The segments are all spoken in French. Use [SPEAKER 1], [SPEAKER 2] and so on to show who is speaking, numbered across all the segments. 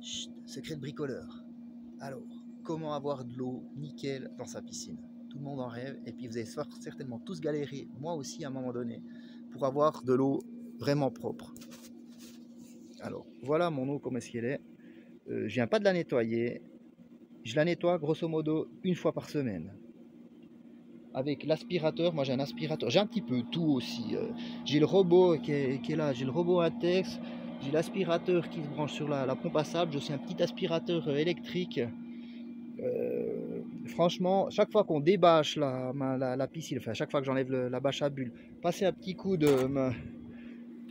[SPEAKER 1] Chut, secret de bricoleur. Alors, comment avoir de l'eau nickel dans sa piscine? Tout le monde en rêve, et puis vous allez certainement tous galérer, moi aussi à un moment donné, pour avoir de l'eau vraiment propre. Alors, voilà mon eau comme est-ce qu'elle est. Je viens pas de la nettoyer. Je la nettoie grosso modo une fois par semaine. Avec l'aspirateur, moi j'ai un aspirateur, j'ai un petit peu tout aussi. J'ai le robot qui est là, j'ai le robot Intex, j'ai l'aspirateur qui se branche sur la pompe à sable, j'ai aussi un petit aspirateur électrique. Franchement, chaque fois qu'on débâche la piscine, enfin chaque fois que j'enlève la bâche à bulles, passer un petit coup de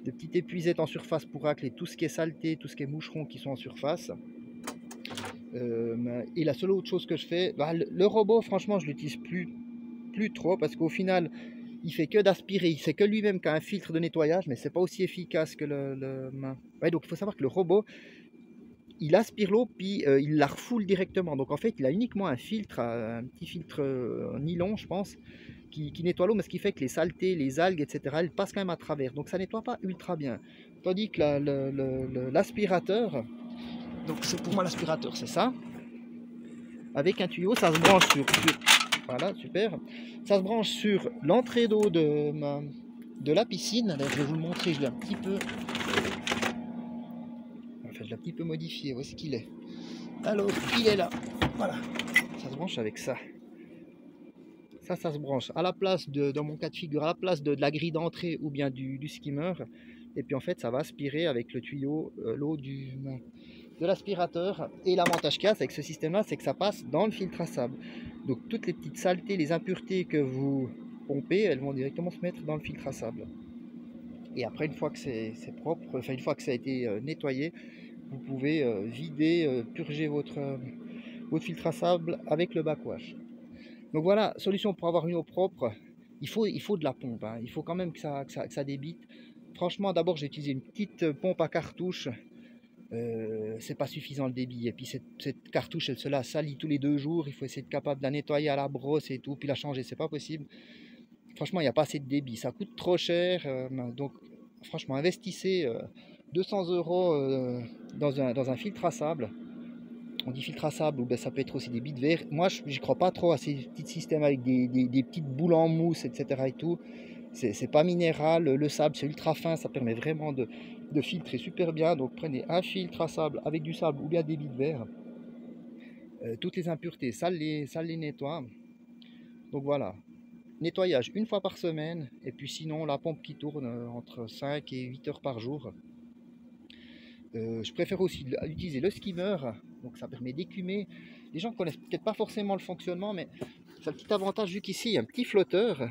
[SPEAKER 1] petite épuisette en surface pour racler tout ce qui est saleté, tout ce qui est moucherons qui sont en surface. Et la seule autre chose que je fais, bah, le robot, franchement, je l'utilise plus trop parce qu'au final, il fait que d'aspirer, c'est que lui-même qui a un filtre de nettoyage, mais c'est pas aussi efficace que Ouais, donc il faut savoir que le robot, il aspire l'eau puis il la refoule directement. Donc en fait, il a uniquement un filtre, un petit filtre nylon, je pense, qui nettoie l'eau, mais ce qui fait que les saletés, les algues, etc., elles passent quand même à travers. Donc ça nettoie pas ultra bien. Tandis que l'aspirateur, donc c'est pour moi l'aspirateur, c'est ça. Avec un tuyau, ça se branche voilà, super. Ça se branche sur l'entrée d'eau de la piscine. Là, je vais vous le montrer, je l'ai un petit peu. Enfin, je l'ai un petit peu modifié. Où est-ce qu'il est? Alors, il est là. Voilà. Ça se branche avec ça. Ça se branche à la place dans mon cas de figure, à la place de la grille d'entrée ou bien du skimmer. Et puis en fait, ça va aspirer avec le tuyau l'eau de l'aspirateur. Et l'avantage qu'il y a avec ce système-là, c'est que ça passe dans le filtre à sable. Donc toutes les petites saletés, les impuretés que vous pompez, elles vont directement se mettre dans le filtre à sable. Et après, une fois que c'est propre, enfin une fois que ça a été nettoyé, vous pouvez vider, purger votre filtre à sable avec le backwash. Donc voilà, solution pour avoir une eau propre, il faut de la pompe, hein. Il faut quand même que ça débite. Franchement, d'abord j'ai utilisé une petite pompe à cartouche. C'est pas suffisant le débit. Et puis cette cartouche, elle se la salit tous les 2 jours. Il faut essayer de être capable de la nettoyer à la brosse et tout, puis la changer, c'est pas possible. Franchement, il n'y a pas assez de débit. Ça coûte trop cher. Donc franchement, investissez 200 euros dans un filtre à sable. On dit filtre à sable, ou ben ça peut être aussi des billes de verre. Moi, j'y crois pas trop à ces petits systèmes avec des petites boules en mousse, etc. et tout. C'est pas minéral, le sable c'est ultra fin, ça permet vraiment de filtrer super bien. Donc prenez un filtre à sable avec du sable ou bien des billes de verre. Toutes les impuretés, ça les nettoie. Donc voilà, nettoyage une fois par semaine. Et puis sinon, la pompe qui tourne entre 5 et 8 heures par jour. Je préfère aussi utiliser le skimmer, donc ça permet d'écumer. Les gens ne connaissent peut-être pas forcément le fonctionnement, mais ça a le petit avantage vu qu'ici il y a un petit flotteur.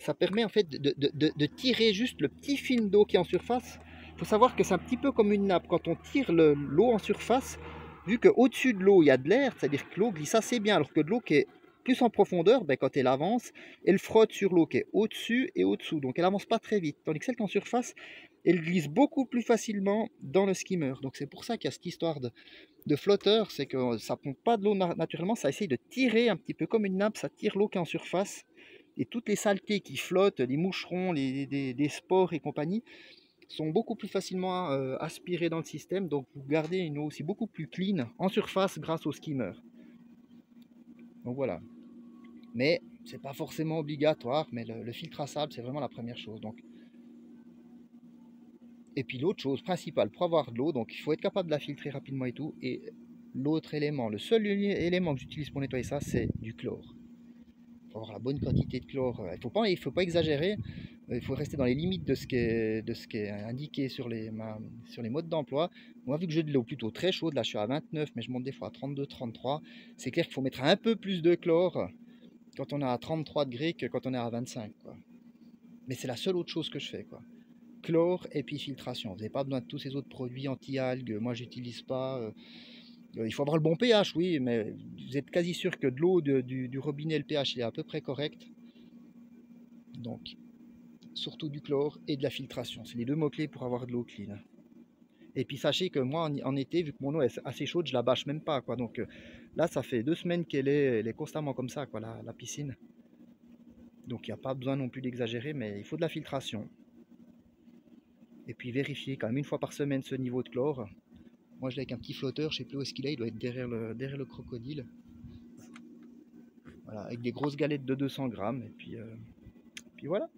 [SPEAKER 1] Ça permet en fait de tirer juste le petit film d'eau qui est en surface. Il faut savoir que c'est un petit peu comme une nappe. Quand on tire l'eau en surface, vu qu'au-dessus de l'eau il y a de l'air, c'est-à-dire que l'eau glisse assez bien, alors que de l'eau qui est plus en profondeur, ben, quand elle avance, elle frotte sur l'eau qui est au-dessus et au-dessous. Donc elle avance pas très vite. Tandis que celle qui est en surface, elle glisse beaucoup plus facilement dans le skimmer. Donc c'est pour ça qu'il y a cette histoire de flotteur, c'est que ça ne pompe pas de l'eau naturellement, ça essaye de tirer un petit peu comme une nappe, ça tire l'eau qui est en surface. Et toutes les saletés qui flottent, les moucherons, des spores et compagnie, sont beaucoup plus facilement aspirées dans le système. Donc vous gardez une eau aussi beaucoup plus clean en surface grâce au skimmer. Donc voilà. Mais c'est pas forcément obligatoire, mais le filtre à sable, c'est vraiment la première chose. Donc, et puis l'autre chose principale pour avoir de l'eau, donc il faut être capable de la filtrer rapidement et tout. Et l'autre élément, le seul élément que j'utilise pour nettoyer ça, c'est du chlore. Il faut avoir la bonne quantité de chlore. Il faut pas exagérer. Il faut rester dans les limites de ce qui est indiqué sur les modes d'emploi. Moi, vu que j'ai de l'eau plutôt très chaude, là je suis à 29, mais je monte des fois à 32, 33, c'est clair qu'il faut mettre un peu plus de chlore quand on est à 33 degrés que quand on est à 25, quoi. Mais c'est la seule autre chose que je fais, quoi. Chlore et puis filtration. Vous n'avez pas besoin de tous ces autres produits anti-algues. Moi, j'utilise pas. Il faut avoir le bon pH, oui, mais vous êtes quasi sûr que de l'eau du robinet, le pH il est à peu près correct. Donc, surtout du chlore et de la filtration. C'est les deux mots-clés pour avoir de l'eau clean. Et puis sachez que moi, en été, vu que mon eau est assez chaude, je la bâche même pas, quoi. Donc là, ça fait 2 semaines elle est constamment comme ça, quoi, la piscine. Donc il n'y a pas besoin non plus d'exagérer, mais il faut de la filtration. Et puis vérifier quand même une fois par semaine ce niveau de chlore. Moi je l'ai avec un petit flotteur, je sais plus où est-ce qu'il est, il doit être derrière le crocodile. Voilà, avec des grosses galettes de 200 grammes, et puis voilà.